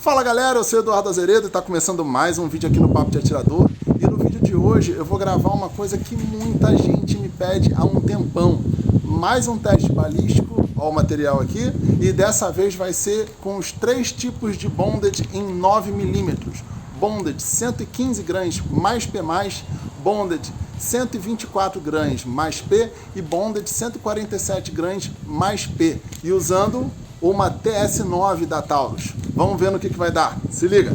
Fala galera, eu sou o Eduardo Azeredo e está começando mais um vídeo aqui no Papo de Atirador. E no vídeo de hoje eu vou gravar uma coisa que muita gente me pede há um tempão. Mais um teste balístico, ó o material aqui, e dessa vez vai ser com os três tipos de bonded em 9mm. Bonded 115 grains mais P+, bonded 124 grains mais P e bonded 147 grains mais P. E usando uma TS9 da Taurus. Vamos ver no que vai dar. Se liga!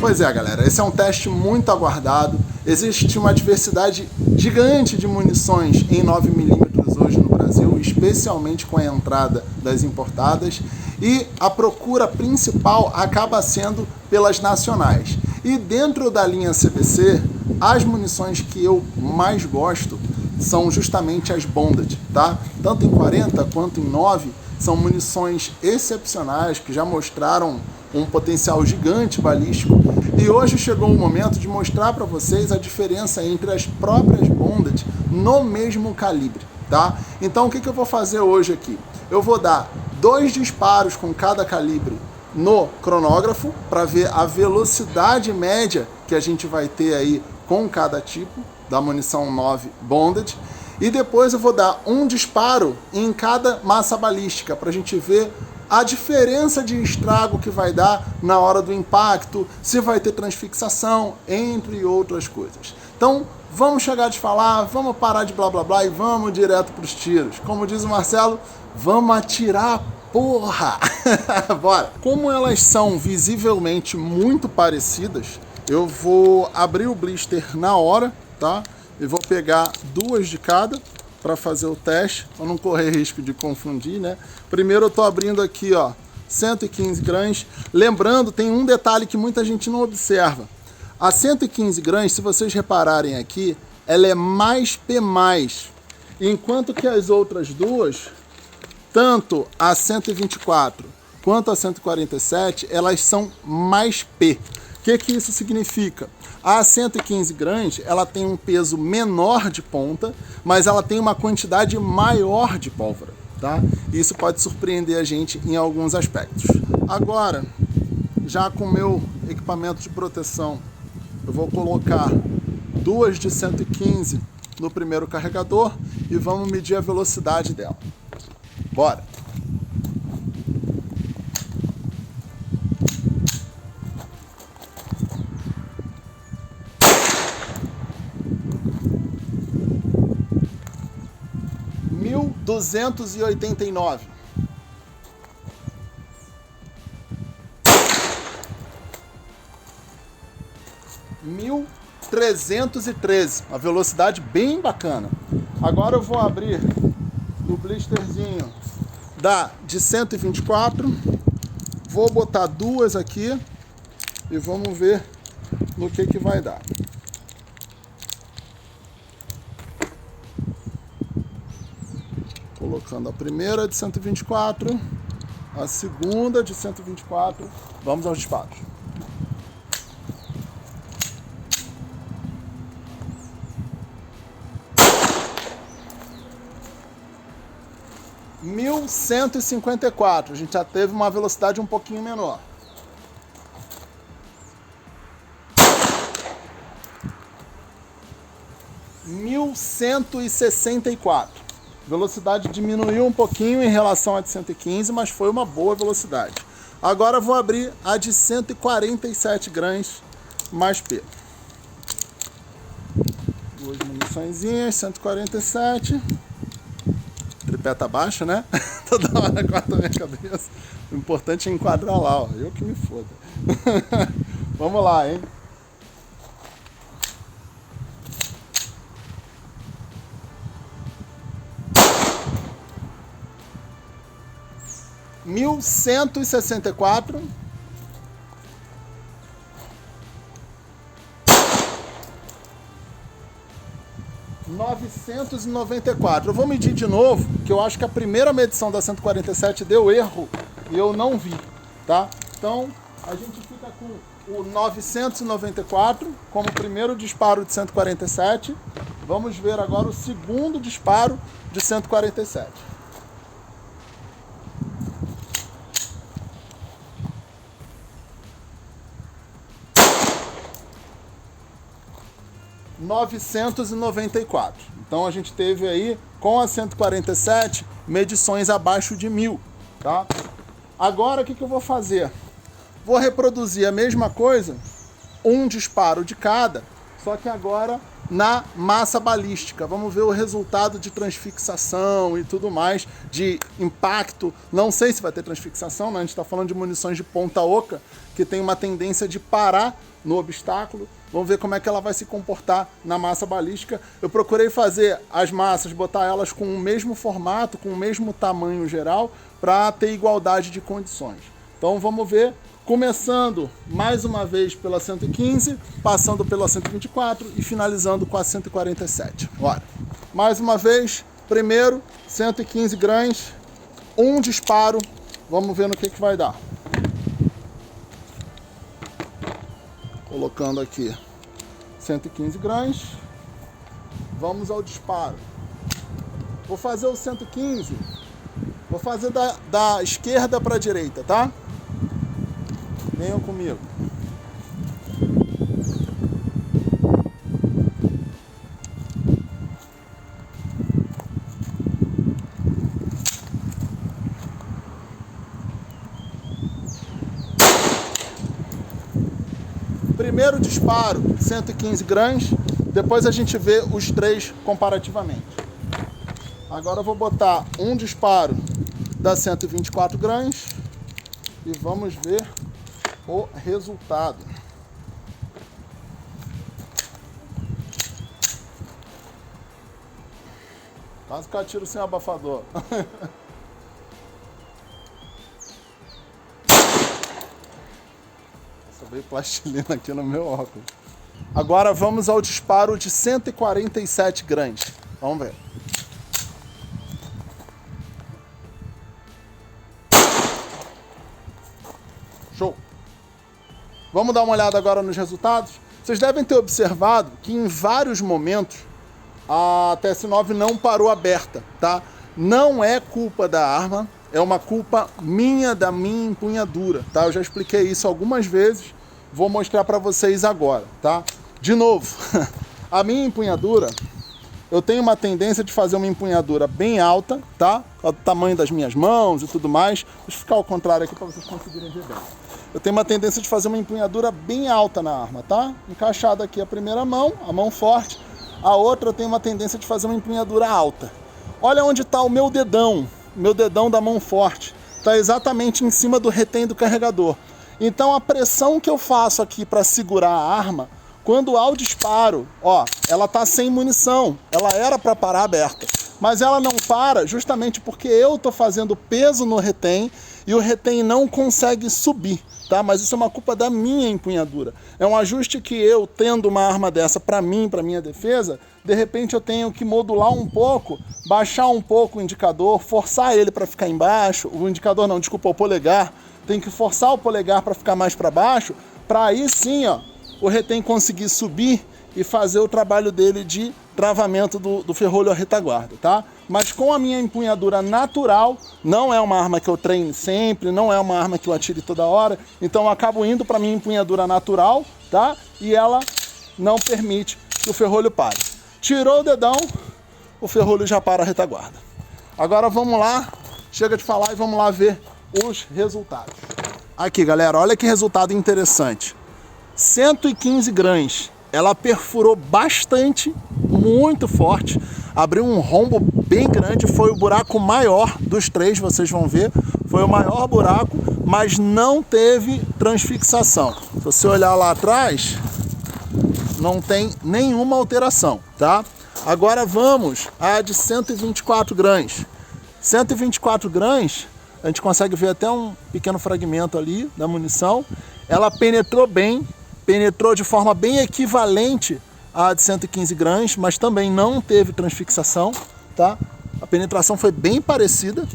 Pois é, galera, esse é um teste muito aguardado. Existe uma diversidade gigante de munições em 9mm hoje no Brasil, especialmente com a entrada das importadas, e a procura principal acaba sendo pelas nacionais. E dentro da linha CBC, as munições que eu mais gosto são justamente as bonded, tá? Tanto em 40 quanto em 9, são munições excepcionais que já mostraram um potencial gigante balístico. E hoje chegou o momento de mostrar para vocês a diferença entre as próprias bonded no mesmo calibre, tá? Então o que eu vou fazer hoje aqui? Eu vou dar 2 disparos com cada calibre no cronógrafo para ver a velocidade média que a gente vai ter aí com cada tipo da munição 9 bonded, e depois eu vou dar um disparo em cada massa balística para a gente ver a diferença de estrago que vai dar na hora do impacto, se vai ter transfixação, entre outras coisas. Então vamos chegar de falar, vamos parar de blá blá blá e vamos direto para os tiros. Como diz o Marcelo, vamos atirar, porra! Bora! Como elas são visivelmente muito parecidas, eu vou abrir o blister na hora, tá? E vou pegar 2 de cada para fazer o teste, para não correr risco de confundir, né? Primeiro eu tô abrindo aqui, ó, 115 grains. Lembrando, tem um detalhe que muita gente não observa. A 115 grains, se vocês repararem aqui, ela é mais P+, enquanto que as outras duas, tanto a 124 quanto a 147, elas são mais P. O que isso significa? A 115 grains, ela tem um peso menor de ponta, mas ela tem uma quantidade maior de pólvora, tá? Isso pode surpreender a gente em alguns aspectos. Agora, já com o meu equipamento de proteção, eu vou colocar 2 de 115 no primeiro carregador e vamos medir a velocidade dela. Bora! $1.289. $1.313, uma velocidade bem bacana. Agora eu vou abrir o blisterzinho de 124, vou botar 2 aqui e vamos ver no que vai dar. Colocando a primeira de 124, a segunda de 124, vamos aos disparos. $1.154, a gente já teve uma velocidade um pouquinho menor. $1.164. Velocidade diminuiu um pouquinho em relação à de 115, mas foi uma boa velocidade. Agora vou abrir a de 147 grains mais P. 2 muniçõezinhas, 147. Tripé tá baixo, né? Toda hora corta a minha cabeça. O importante é enquadrar lá, ó. Eu que me foda. Vamos lá, hein? $1.164. $994. Eu vou medir de novo, que eu acho que a primeira medição da 147 deu erro e eu não vi, tá? Então a gente fica com o 994 como primeiro disparo de 147. Vamos ver agora o segundo disparo de 147. 994. Então a gente teve aí, com a 147, medições abaixo de 1000, tá? Agora o que eu vou fazer? Vou reproduzir a mesma coisa, um disparo de cada, só que agora na massa balística. Vamos ver o resultado de transfixação e tudo mais, de impacto. Não sei se vai ter transfixação, né? A gente está falando de munições de ponta oca, que tem uma tendência de parar no obstáculo. Vamos ver como é que ela vai se comportar na massa balística. Eu procurei fazer as massas, botar elas com o mesmo formato, com o mesmo tamanho geral, para ter igualdade de condições. Então vamos ver, começando mais uma vez pela 115, passando pela 124 e finalizando com a 147. Bora. Mais uma vez, primeiro 115 gramas, um disparo, vamos ver no que vai dar. Colocando aqui 115 gramas, vamos ao disparo. Vou fazer o 115, vou fazer da esquerda para a direita, tá? Venham comigo. Primeiro disparo, 115 gramas. Depois a gente vê os três comparativamente. Agora eu vou botar um disparo da 124 gramas e vamos ver o resultado. Quase que eu atiro sem abafador. Veio plastilina aqui no meu óculos. Agora vamos ao disparo de 147 gramas. Vamos ver. Show! Vamos dar uma olhada agora nos resultados? Vocês devem ter observado que em vários momentos a TS9 não parou aberta, tá? Não é culpa da arma, é uma culpa minha, da minha empunhadura, tá? Eu já expliquei isso algumas vezes, vou mostrar para vocês agora, tá? De novo, a minha empunhadura, eu tenho uma tendência de fazer uma empunhadura bem alta, tá? O tamanho das minhas mãos e tudo mais. Deixa eu ficar ao contrário aqui para vocês conseguirem ver bem. Eu tenho uma tendência de fazer uma empunhadura bem alta na arma, tá? Encaixada aqui a primeira mão, a mão forte. A outra eu tenho uma tendência de fazer uma empunhadura alta. Olha onde está o meu dedão da mão forte. Está exatamente em cima do retém do carregador. Então a pressão que eu faço aqui para segurar a arma, quando há o disparo, ó, ela tá sem munição, ela era para parar aberta, mas ela não para justamente porque eu tô fazendo peso no retém e o retém não consegue subir, tá? Mas isso é uma culpa da minha empunhadura. É um ajuste que eu, tendo uma arma dessa para mim, para minha defesa, de repente eu tenho que modular um pouco, baixar um pouco o indicador, forçar ele para ficar embaixo, o indicador não, desculpa, o polegar, tem que forçar o polegar para ficar mais para baixo, para aí sim, ó, o retém conseguir subir e fazer o trabalho dele de travamento do ferrolho à retaguarda, tá? Mas com a minha empunhadura natural, não é uma arma que eu treine sempre, não é uma arma que eu atire toda hora, então eu acabo indo para minha empunhadura natural, tá? E ela não permite que o ferrolho pare. Tirou o dedão, o ferrolho já para a retaguarda. Agora vamos lá, chega de falar e vamos lá ver os resultados. Aqui, galera, olha que resultado interessante. 115 gramas, ela perfurou bastante, muito forte, abriu um rombo bem grande, foi o buraco maior dos três, vocês vão ver, foi o maior buraco, mas não teve transfixação. Se você olhar lá atrás, não tem nenhuma alteração, tá? Agora vamos à de 124 gramas. 124 gramas, a gente consegue ver até um pequeno fragmento ali da munição. Ela penetrou bem, penetrou de forma bem equivalente à de 115 gramas, mas também não teve transfixação, tá? A penetração foi bem parecida.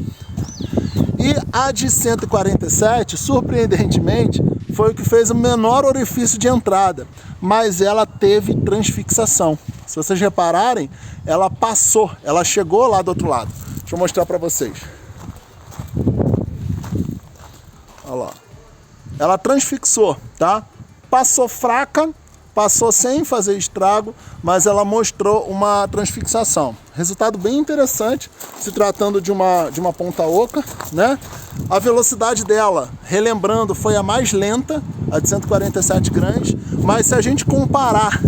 E a de 147, surpreendentemente, foi o que fez o menor orifício de entrada, mas ela teve transfixação. Se vocês repararem, ela passou, ela chegou lá do outro lado. Deixa eu mostrar para vocês. Olha lá. Ela transfixou, tá? Passou fraca, passou sem fazer estrago, mas ela mostrou uma transfixação. Resultado bem interessante, se tratando de uma ponta oca, né? A velocidade dela, relembrando, foi a mais lenta, a de 147 gramas, mas se a gente comparar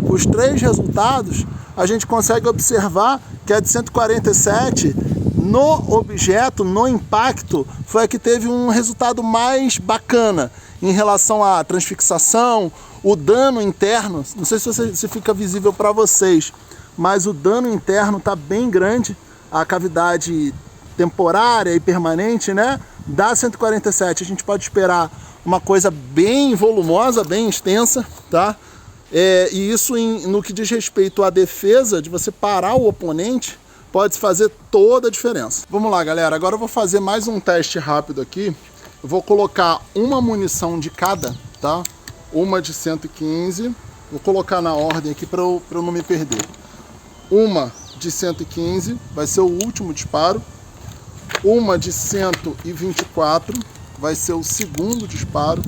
os três resultados, a gente consegue observar que a de 147, no objeto, no impacto, foi a que teve um resultado mais bacana em relação à transfixação, o dano interno. Não sei se fica visível para vocês, mas o dano interno está bem grande, a cavidade temporária e permanente, né? Da 147 a gente pode esperar uma coisa bem volumosa, bem extensa, tá? E isso no que diz respeito à defesa, de você parar o oponente, pode fazer toda a diferença. Vamos lá, galera, agora eu vou fazer mais um teste rápido aqui. Eu vou colocar uma munição de cada, tá? Uma de 115, vou colocar na ordem aqui para eu não me perder. Uma de 115, vai ser o último disparo. Uma de 124, vai ser o segundo disparo.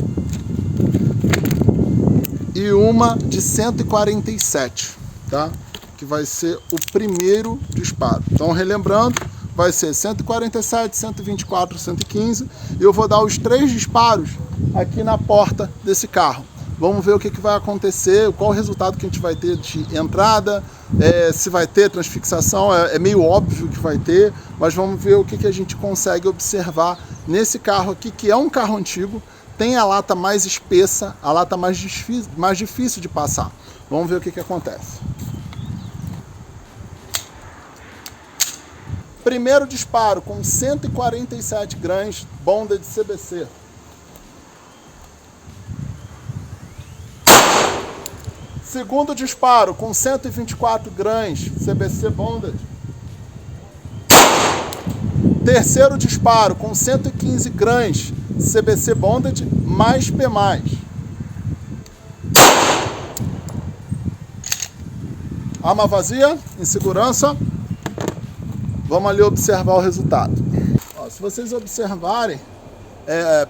E uma de 147, tá? Que vai ser o primeiro disparo. Então, relembrando, vai ser 147, 124, 115. E eu vou dar os 3 disparos aqui na porta desse carro. Vamos ver o que vai acontecer, qual o resultado que a gente vai ter de entrada, se vai ter transfixação, é meio óbvio que vai ter, mas vamos ver o que a gente consegue observar nesse carro aqui, que é um carro antigo, tem a lata mais espessa, a lata mais difícil de passar. Vamos ver o que acontece. Primeiro disparo com 147 gramas, bonda de CBC. Segundo disparo com 124 gramas, CBC bonded. Terceiro disparo com 115 gramas, CBC bonded mais P+. Arma vazia, em segurança. Vamos ali observar o resultado. Ó, se vocês observarem,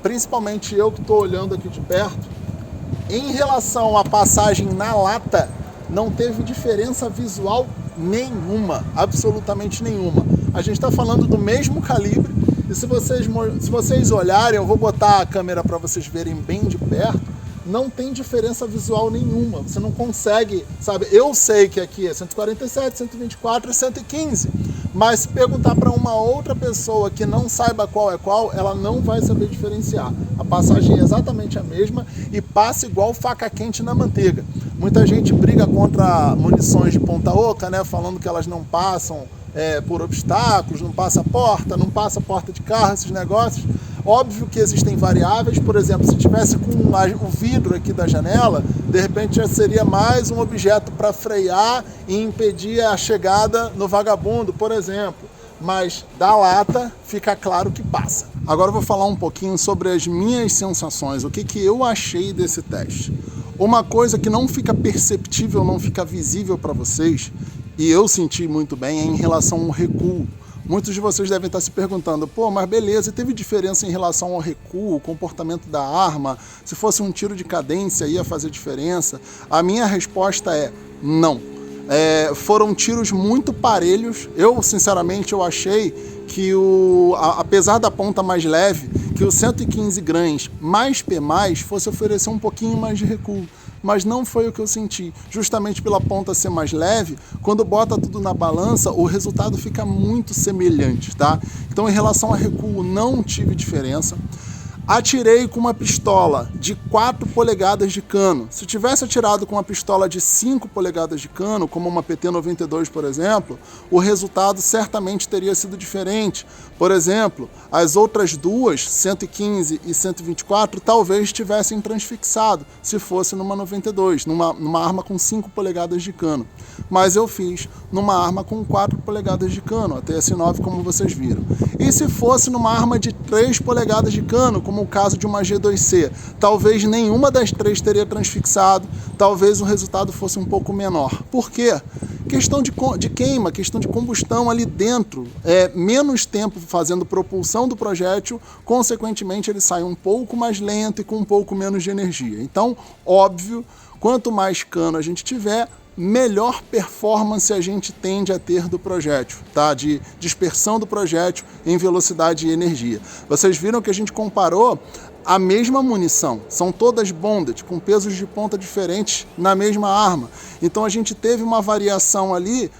principalmente eu que estou olhando aqui de perto, em relação à passagem na lata, não teve diferença visual nenhuma, absolutamente nenhuma. A gente está falando do mesmo calibre, e se vocês olharem, eu vou botar a câmera para vocês verem bem de perto, não tem diferença visual nenhuma. Você não consegue, sabe? Eu sei que aqui é 147, 124 e 115, mas se perguntar para uma outra pessoa que não saiba qual é qual, ela não vai saber diferenciar. A passagem é exatamente a mesma e passa igual faca quente na manteiga. Muita gente briga contra munições de ponta oca, né? Falando que elas não passam por obstáculos, não passa porta de carro, esses negócios. Óbvio que existem variáveis, por exemplo, se tivesse com o vidro aqui da janela, de repente já seria mais um objeto para frear e impedir a chegada no vagabundo, por exemplo. Mas da lata fica claro que passa. Agora eu vou falar um pouquinho sobre as minhas sensações, o que eu achei desse teste. Uma coisa que não fica perceptível, não fica visível para vocês, e eu senti muito bem, é em relação ao recuo. Muitos de vocês devem estar se perguntando, pô, mas beleza, teve diferença em relação ao recuo, o comportamento da arma? Se fosse um tiro de cadência, ia fazer diferença? A minha resposta é não. Foram tiros muito parelhos. Eu, sinceramente, eu achei que, apesar da ponta mais leve, que o 115 gramas mais P+, fosse oferecer um pouquinho mais de recuo. Mas não foi o que eu senti. Justamente pela ponta ser mais leve, quando bota tudo na balança, o resultado fica muito semelhante, tá? Então, em relação a recuo, não tive diferença. Atirei com uma pistola de 4 polegadas de cano. Se tivesse atirado com uma pistola de 5 polegadas de cano, como uma PT-92, por exemplo, o resultado certamente teria sido diferente. Por exemplo, as outras duas, 115 e 124, talvez tivessem transfixado, se fosse numa 92, numa arma com 5 polegadas de cano. Mas eu fiz numa arma com 4 polegadas de cano, a TS9, como vocês viram. E se fosse numa arma de 3 polegadas de cano, como o caso de uma G2C, talvez nenhuma das 3 teria transfixado, talvez o resultado fosse um pouco menor. Por quê? Questão de queima, questão de combustão ali dentro, menos tempo fazendo propulsão do projétil, consequentemente ele sai um pouco mais lento e com um pouco menos de energia. Então, óbvio, quanto mais cano a gente tiver, melhor performance a gente tende a ter do projétil, tá? De dispersão do projétil em velocidade e energia. Vocês viram que a gente comparou a mesma munição, são todas bonded, com pesos de ponta diferentes na mesma arma. Então a gente teve uma variação ali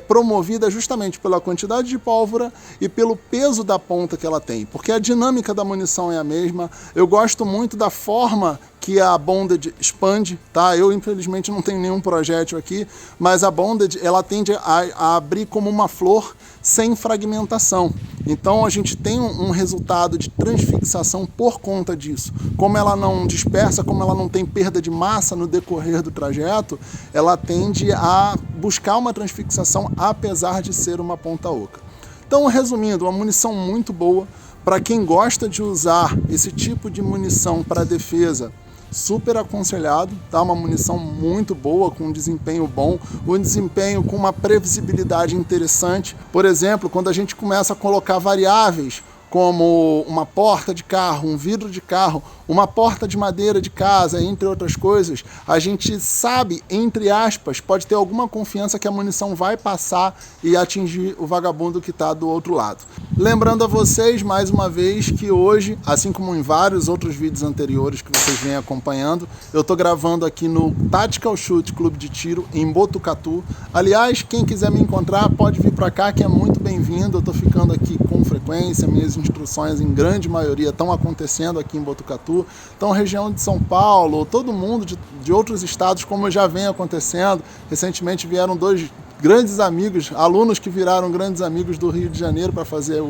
promovida justamente pela quantidade de pólvora e pelo peso da ponta que ela tem, porque a dinâmica da munição é a mesma. Eu gosto muito da forma que a bonded expande, tá? Eu infelizmente não tenho nenhum projétil aqui, mas a bonded ela tende a abrir como uma flor sem fragmentação. Então a gente tem um resultado de transfixação por conta disso. Como ela não dispersa, como ela não tem perda de massa no decorrer do trajeto, ela tende a buscar uma transfixação apesar de ser uma ponta oca. Então, resumindo, uma munição muito boa para quem gosta de usar esse tipo de munição para defesa. Super aconselhado, tá? Uma munição muito boa, com um desempenho bom, um desempenho com uma previsibilidade interessante. Por exemplo, quando a gente começa a colocar variáveis como uma porta de carro, um vidro de carro, uma porta de madeira de casa, entre outras coisas, a gente sabe, entre aspas, pode ter alguma confiança que a munição vai passar e atingir o vagabundo que está do outro lado. Lembrando a vocês, mais uma vez, que hoje, assim como em vários outros vídeos anteriores que vocês vêm acompanhando, eu estou gravando aqui no Tactical Shoot Clube de Tiro, em Botucatu. Aliás, quem quiser me encontrar, pode vir para cá, que é muito bem-vindo. Eu estou ficando aqui com frequência, minhas instruções, em grande maioria, estão acontecendo aqui em Botucatu. Então, região de São Paulo, todo mundo de outros estados, como já vem acontecendo. Recentemente vieram 2 grandes amigos, alunos que viraram grandes amigos do Rio de Janeiro para fazer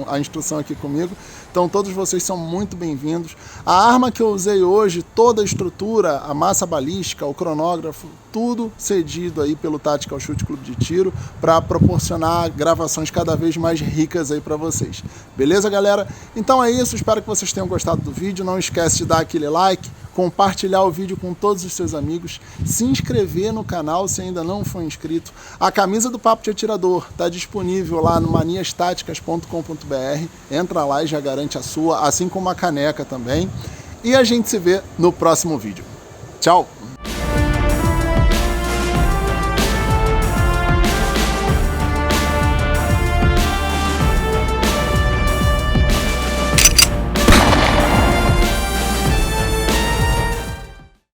a instrução aqui comigo. Então todos vocês são muito bem-vindos. A arma que eu usei hoje, toda a estrutura, a massa balística, o cronógrafo, tudo cedido aí pelo Tactical Shoot Clube de Tiro para proporcionar gravações cada vez mais ricas aí para vocês. Beleza, galera? Então é isso, espero que vocês tenham gostado do vídeo. Não esquece de dar aquele like, compartilhar o vídeo com todos os seus amigos, se inscrever no canal se ainda não for inscrito. A camisa do Papo de Atirador está disponível lá no maniastaticas.com.br. Entra lá e já garante a sua, assim como a caneca também. E a gente se vê no próximo vídeo. Tchau!